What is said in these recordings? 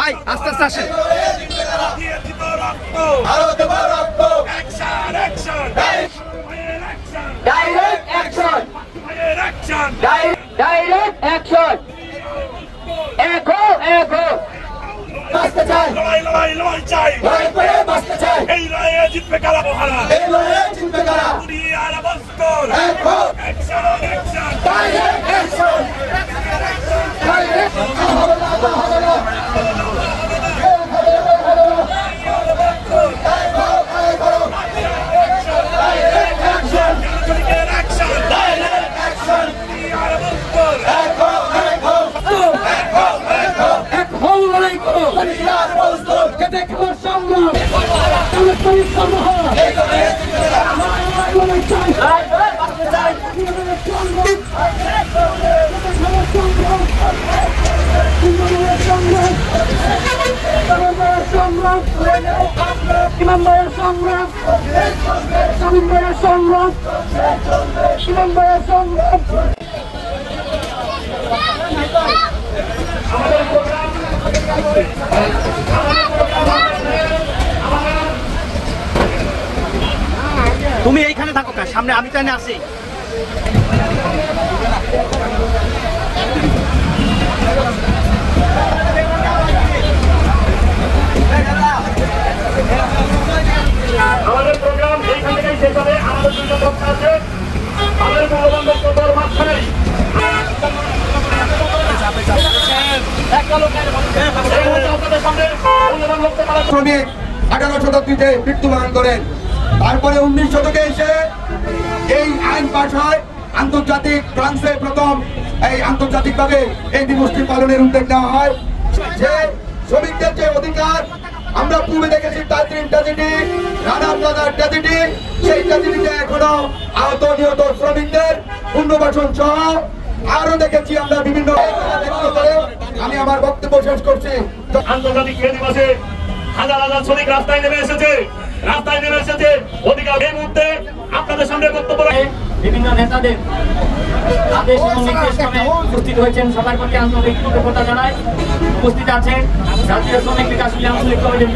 ভাই আস্তে আস্তে আসেন। জিতবে কারা মহারা, জিতবে কারা দুনিয়ার বস্তর। তুমি এইখানে থাকো, সামনে আমি চাইলে আসি। আমাদের প্রোগ্রাম এইখান থেকেই শেষ হবে। আমাদের দুটো বক্তা আছে, আমাদের মূল্যবান বক্তব্যের মাঝখানে শ্রমিক 18 শতাব্দীতে মৃত্যুবরণ করেন। তারপরে 19 শতকে এসে এই আইন পাশ হয়। আন্তর্জাতিক ফ্রান্সে প্রথম এই আন্তর্জাতিকভাবে এই দিবসটি পালনের উদ্যোগ নেওয়া হয়। যে শ্রমিকদের যে অধিকার আমরা পূর্বে দেখেছি, তাজরিন ট্র্যাজেডি, রানা প্লাজার ট্র্যাজেডি, সেই ট্র্যাজেডিতে এখনো আহত নিহত শ্রমিকদের পুনর্বাসন সহ আরো দেখেছি আমরা বিভিন্ন। আমি আমার বক্তব্য শেষ করছি। আন্তর্জাতিক মে দিবসে হাজার হাজার শ্রমিক রাস্তায় নেমে এসেছে, অধিকার। এই মুহূর্তে আপনাদের সামনে বক্তব্য বিভিন্ন নেতাদের আদেশ এবং নির্দেশ ক্রমে উপস্থিত হয়েছেন। সবার প্রতি আন্তরিক কৃতজ্ঞতা জানাই। উপস্থিত আছেন জাতীয় শ্রমিক বিকাশ আঞ্চলিক কমিটির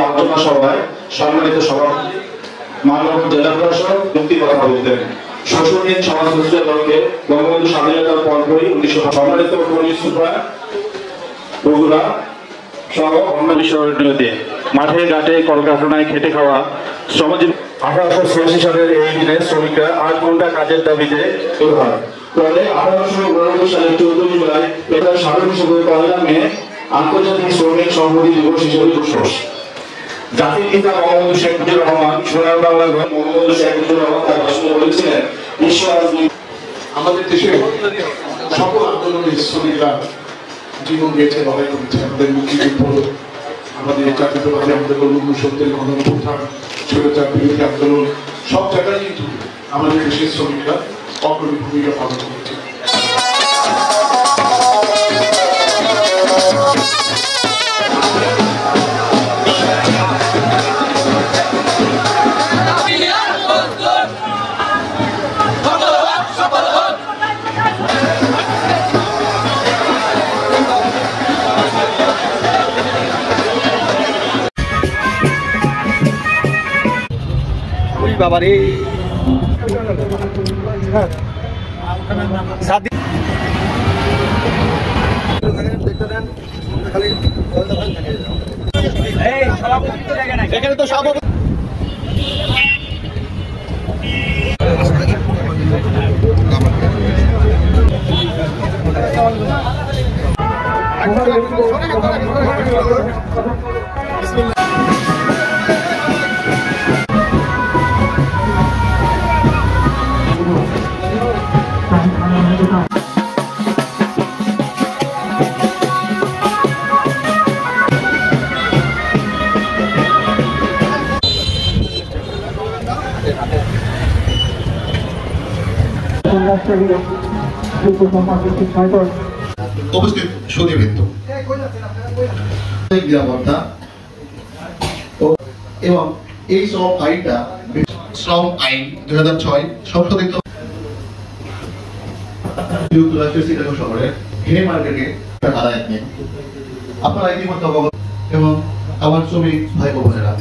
আলোচনা সভায় সম্মানিত সভাপতি মাননীয় জেলা প্রশাসক মুক্তি কথা বলতেন। শোষণহীন সমাজ প্রতিষ্ঠার লক্ষ্যে বঙ্গবন্ধু স্বাধীনতার পরপরই 1900 সম্মানিত পুলিশ সুপার বগুড়া সহ অন্য বিশ্ববিদ্যালয়তে মাঠে ঘাটে কলকারখানায় খেটে খাওয়া শ্রমজীবী 1886 সালের এই দিনে শ্রমিকরা 8 ঘন্টা কাজের দাবিতে বের হয়। ফলে 1889 সালের 14 জুলাই এটা সাধারণ হিসেবে পয়লা মে আন্তর্জাতিক শ্রমিক সংহতি দিবস হিসেবে ঘোষণা। জাতির পিতা বঙ্গবন্ধু শেখ মুজিবুর রহমান সোনার বাংলা বঙ্গবন্ধু শেখ মুজিবুর রহমান তার ভাষণে বলেছিলেন, আমাদের দেশে সকল আন্দোলনের শ্রমিকরা জীবন দিয়েছে, লড়াই করেছে। আমাদের মুক্তিযুদ্ধ, আমাদের জাতীয়তাবাদী আন্দোলন, 69 গণঅভ্যুত্থান, স্বৈরাচার বিরোধী আন্দোলন, সব জায়গায় কিন্তু আমাদের দেশের শ্রমিকরা অগ্রণী ভূমিকা পালন করেছে। বাবারে এখানে তো সভাপতি উপস্থিত সুধীবৃন্দ, নিরাপত্তা এবং এই শ্রম আইনটা শ্রম আইন 2006 সংশোধিত যুক্তরাষ্ট্রের শিকাগো শহরের হে মার্কেটে আদালত নেন। আপনারা ইতিমধ্যে অবগত এবং আমার শ্রমিক ভাই বোনেরা